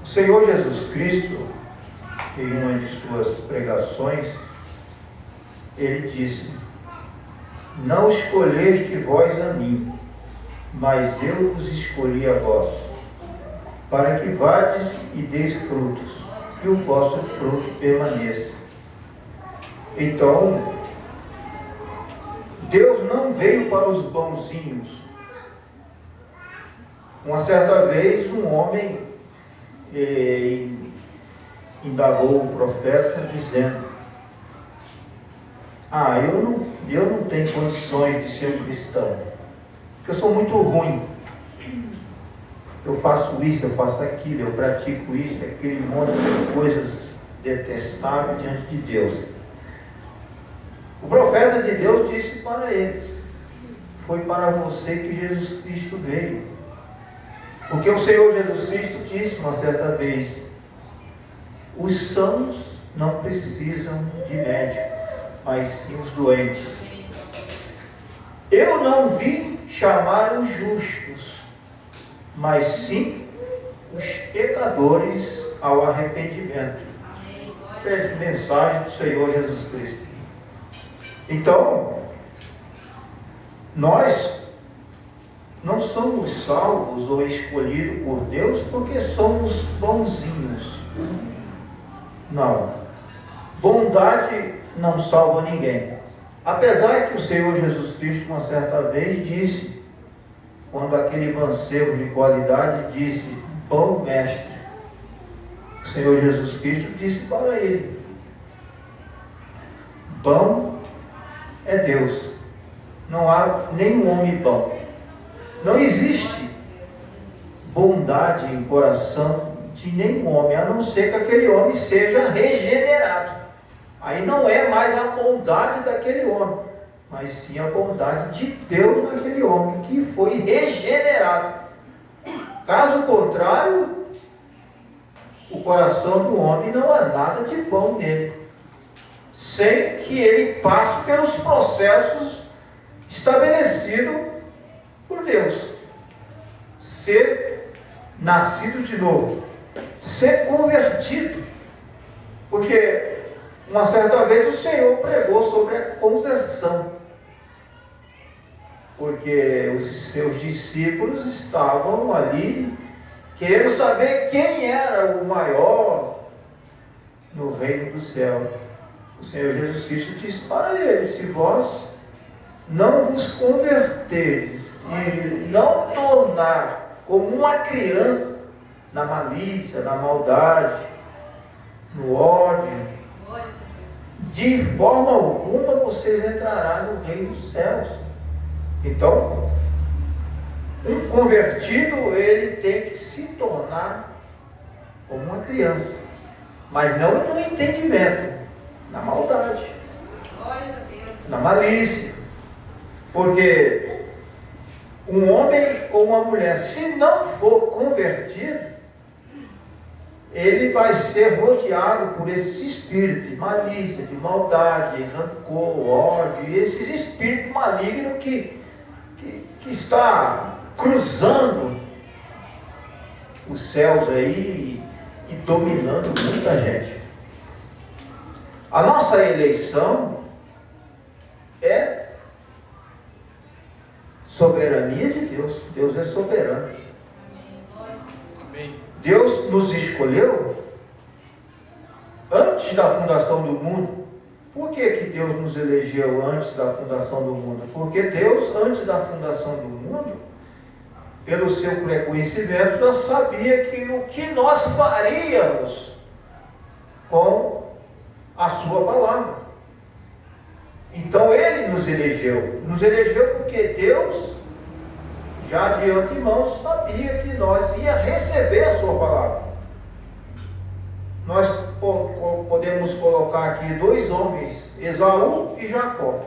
O Senhor Jesus Cristo, em uma de suas pregações, ele disse: não escolheste vós a mim, mas eu vos escolhi a vós, para que vades e deis frutos, e o vosso fruto permaneça. Então, Deus não veio para os bonzinhos. Uma certa vez, um homem indagou o profeta, dizendo: eu não tenho condições de ser um cristão, porque eu sou muito ruim. Eu faço isso, eu faço aquilo, eu pratico isso, aquele monte de coisas detestáveis diante de Deus. O profeta de Deus disse para eles: foi para você que Jesus Cristo veio. Porque o Senhor Jesus Cristo disse uma certa vez: os sãos não precisam de médico, mas sim os doentes. Eu não vim chamar os justos, mas sim os pecadores ao arrependimento. É a mensagem do Senhor Jesus Cristo. Então, nós não somos salvos ou escolhidos por Deus porque somos bonzinhos. Não. Bondade não salva ninguém. Apesar que o Senhor Jesus Cristo, uma certa vez, disse, quando aquele mancebo de qualidade disse: bom mestre, o Senhor Jesus Cristo disse para ele: bom é Deus, não há nenhum homem bom. Não existe bondade em coração de nenhum homem, a não ser que aquele homem seja regenerado. Aí não é mais a bondade daquele homem, mas sim a bondade de Deus naquele homem que foi regenerado. Caso contrário, o coração do homem não há nada de bom nele, sem que ele passe pelos processos estabelecidos por Deus. Ser nascido de novo, ser convertido. Porque uma certa vez o Senhor pregou sobre a conversão, porque os seus discípulos estavam ali querendo saber quem era o maior no reino do céu. O Senhor Jesus Cristo disse para eles: se vós não vos converteres e não tornar como uma criança na malícia, na maldade, no ódio, de forma alguma vocês entrarão no reino dos céus. Então, um convertido, ele tem que se tornar como uma criança, mas não no entendimento, na maldade, na malícia. Porque um homem ou uma mulher, se não for convertido, ele vai ser rodeado por esses espíritos de malícia, de maldade, de rancor, ódio, e esses espíritos malignos que está cruzando os céus aí e dominando muita gente. A nossa eleição é soberania de Deus. Deus é soberano. Deus nos escolheu antes da fundação do mundo. Por que Deus nos elegeu antes da fundação do mundo? Porque Deus, antes da fundação do mundo, pelo seu pré-conhecimento, já sabia que o que nós faríamos com a sua palavra. Então Ele nos elegeu. Nos elegeu porque Deus, já de antemão, sabia que nós ia receber a sua palavra. Nós podemos colocar aqui dois homens, Esaú e Jacó.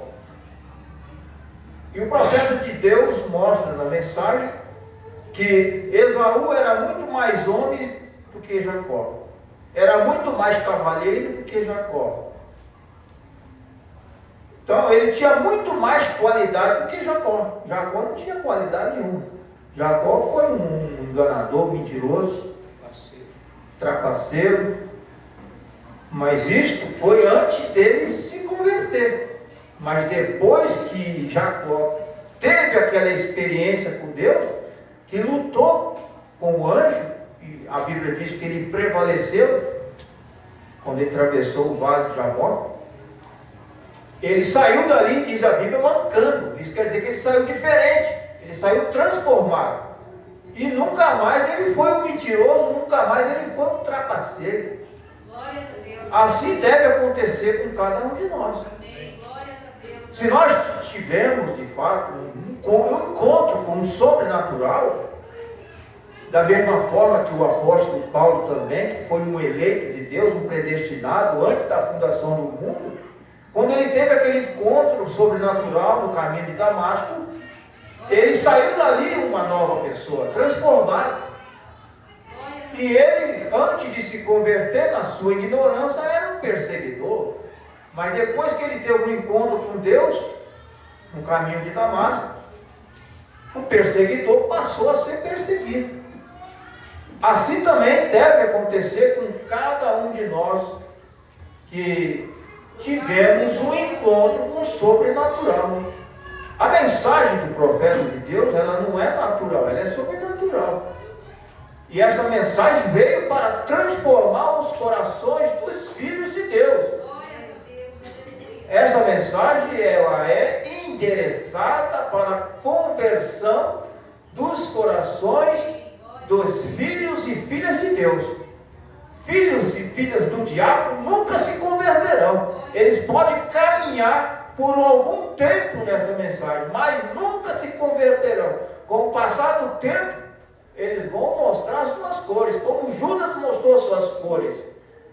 E o profeta de Deus mostra na mensagem que Esaú era muito mais homem do que Jacó. Era muito mais cavalheiro do que Jacó. Então ele tinha muito mais qualidade do que Jacó. Jacó não tinha qualidade nenhuma. Jacó foi um enganador, mentiroso. trapaceiro, mas isto foi antes dele se converter. Mas depois que Jacó teve aquela experiência com Deus, que lutou com o anjo, e a Bíblia diz que ele prevaleceu quando ele atravessou o vale de Jabó, ele saiu dali, diz a Bíblia, mancando. Isso quer dizer que ele saiu diferente, ele saiu transformado. E nunca mais ele foi um mentiroso, nunca mais ele foi um trapaceiro. Glórias a Deus. Assim deve acontecer com cada um de nós. Amém. Glórias a Deus. Se nós tivermos, de fato, um encontro com o sobrenatural, da mesma forma que o apóstolo Paulo também, que foi um eleito de Deus, um predestinado, antes da fundação do mundo, quando ele teve aquele encontro sobrenatural no caminho de Damasco, ele saiu dali uma nova pessoa, transformado. E ele, antes de se converter na sua ignorância, era um perseguidor. Mas depois que ele teve um encontro com Deus, no caminho de Damasco, o perseguidor passou a ser perseguido. Assim também deve acontecer com cada um de nós que tivemos um encontro com o sobrenatural. A mensagem do profeta de Deus, ela não é natural, ela é sobrenatural. E esta mensagem veio para transformar os corações dos filhos de Deus. Esta mensagem, ela é endereçada para a conversão dos corações dos filhos e filhas de Deus. Filhos e filhas do diabo nunca se converterão. Eles podem caminhar por algum tempo nessa mensagem, mas nunca se converterão. Com o passar do tempo, eles vão mostrar suas cores, como Judas mostrou suas cores.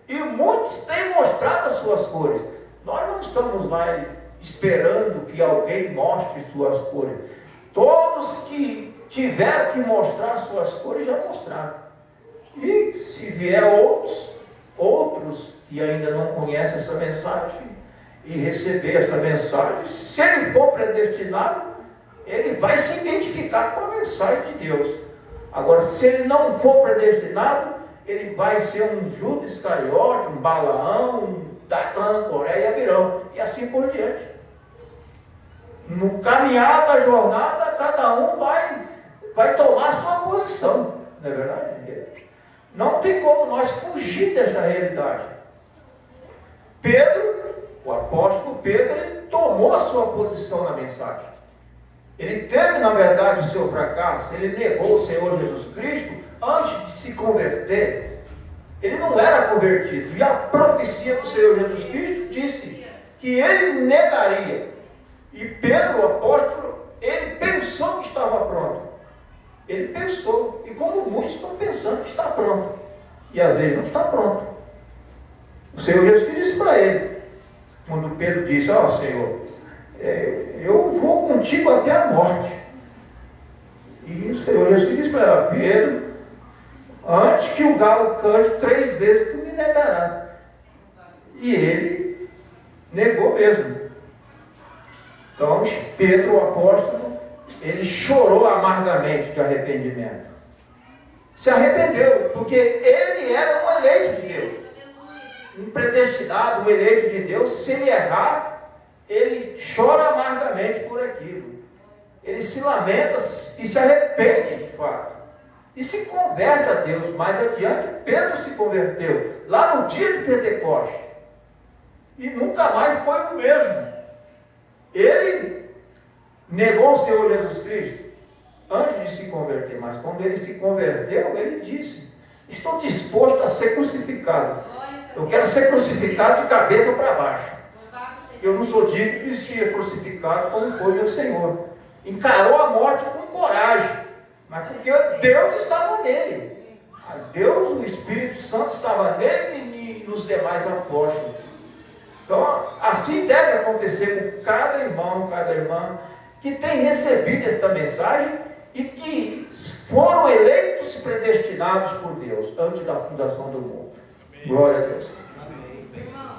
E muitos têm mostrado as suas cores. Nós não estamos lá esperando que alguém mostre suas cores. Todos que tiveram que mostrar suas cores já mostraram. E se vier outros que ainda não conhecem essa mensagem e receber essa mensagem, se ele for predestinado, ele vai se identificar com a mensagem de Deus. Agora, se ele não for predestinado, ele vai ser um Judas Iscariote, um Balaão, um Datã, Coré e Abirão, e assim por diante. No caminhar da jornada, cada um vai tomar sua posição, não é verdade? Não tem como nós fugir desta realidade. Pedro, o apóstolo Pedro, ele tomou a sua posição na mensagem. Ele teve, na verdade, o seu fracasso. Ele negou o Senhor Jesus Cristo antes de se converter. Ele não era convertido. E a profecia do Senhor Jesus Cristo disse que ele negaria. E Pedro, o apóstolo, ele pensou que estava pronto. Ele pensou. E como muitos estão pensando que está pronto. E às vezes não está pronto. O Senhor Jesus disse para ele, quando Pedro disse, ó Senhor, eu vou contigo até a morte. E o Senhor Jesus disse para Pedro, antes que o galo cante 3 vezes, tu me negarás. E ele negou mesmo. Então Pedro, o apóstolo, ele chorou amargamente de arrependimento. Se arrependeu, porque ele era um eleito de Deus. Um predestinado, um eleito de Deus. Se ele errar, ele chora amargamente por aquilo. Ele se lamenta e se arrepende de fato. E se converte a Deus. Mais adiante, Pedro se converteu, lá no dia de Pentecostes. E nunca mais foi o mesmo. Ele negou o Senhor Jesus Cristo antes de se converter, mas quando ele se converteu, ele disse, estou disposto a ser crucificado. Eu quero ser crucificado de cabeça para baixo. Eu não sou digno de ser crucificado como foi meu Senhor. Encarou a morte com coragem, mas porque Deus estava nele. Deus, o Espírito Santo estava nele e nos demais apóstolos. Então, assim deve acontecer com cada irmão, cada irmã que tem recebido esta mensagem e que foram eleitos e predestinados por Deus antes da fundação do mundo. Glória a Deus. Irmão,